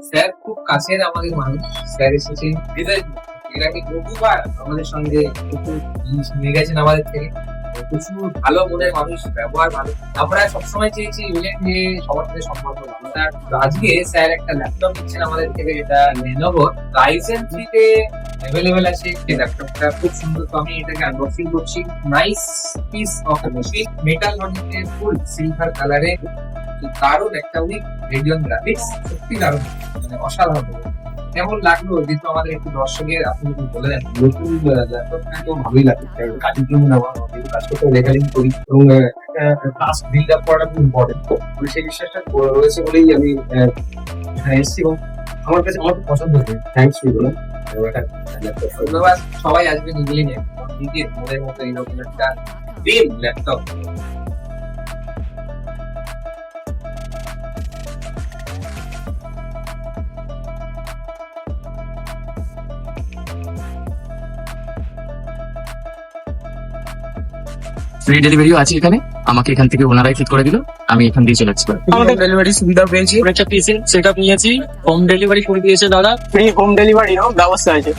Sir খুব কাছের আমাদের মানুষ। স্যার এসেছে হৃদয় দিয়ে। এর আগে বহুবার আমাদের সঙ্গে প্রচুর জিনিস নিয়ে গেছেন আমাদের থেকে। প্রচুর ভালো মনের মানুষ, ব্যবহার ভালো। আমরা সবসময় চেয়েছি ইউনিয়ন নিয়ে সবার সাথে সম্পর্ক ভালো। স্যার, তো আজকে স্যার একটা ল্যাপটপ দিচ্ছেন আমাদের থেকে, যেটা লেনোভো রাইজেন 3 তে অ্যাভেলেবেল আছে। এই ল্যাপটপটা খুব সুন্দর, তো আমি এটাকে আনবক্সিং করছি। Nice piece of machine, metal বডিতে, ফুল সিলভার কালারে, দারুণ একটা উইক রেডিয়ন গ্রাফিক্স, সত্যি দারুণ, মানে অসাধারণ। কেমন লাগলো যেহেতু আমাদের একটু দর্শকের আপনি যদি বলে দেন। নতুন ল্যাপটপটা তো ভালোই লাগে, কাজের জন্য নেওয়া, যেহেতু কাজ করতে লেখালেখি করি এবং একটা টাস্ক বিল্ড আপ করাটা খুব ইম্পর্টেন্ট। তো সেই বিশ্বাসটা রয়েছে বলেই আমি এখানে এসেছি এবং আমার কাছে আমার খুব পছন্দ হয়েছে। থ্যাংকস বিগুলো। ধন্যবাদ। সবাই আসবেন ইংল্যান্ডে, নিজের মনের মতো এরকম একটা ড্রিম ল্যাপটপ। ফ্রি ডেলিভারিও আছে এখানে, আমাকে এখান থেকে ওনারাই ঠিক করে দিল, আমি এখান দিয়ে চলে যাচ্ছি। আমাদের ডেলিভারি সুবিধা পেয়েছি, একটা পিসি সেট আপ নিয়েছি, হোম ডেলিভারি করে দিয়েছে দাদা, ফ্রি হোম ডেলিভারিরও ব্যবস্থা আছে।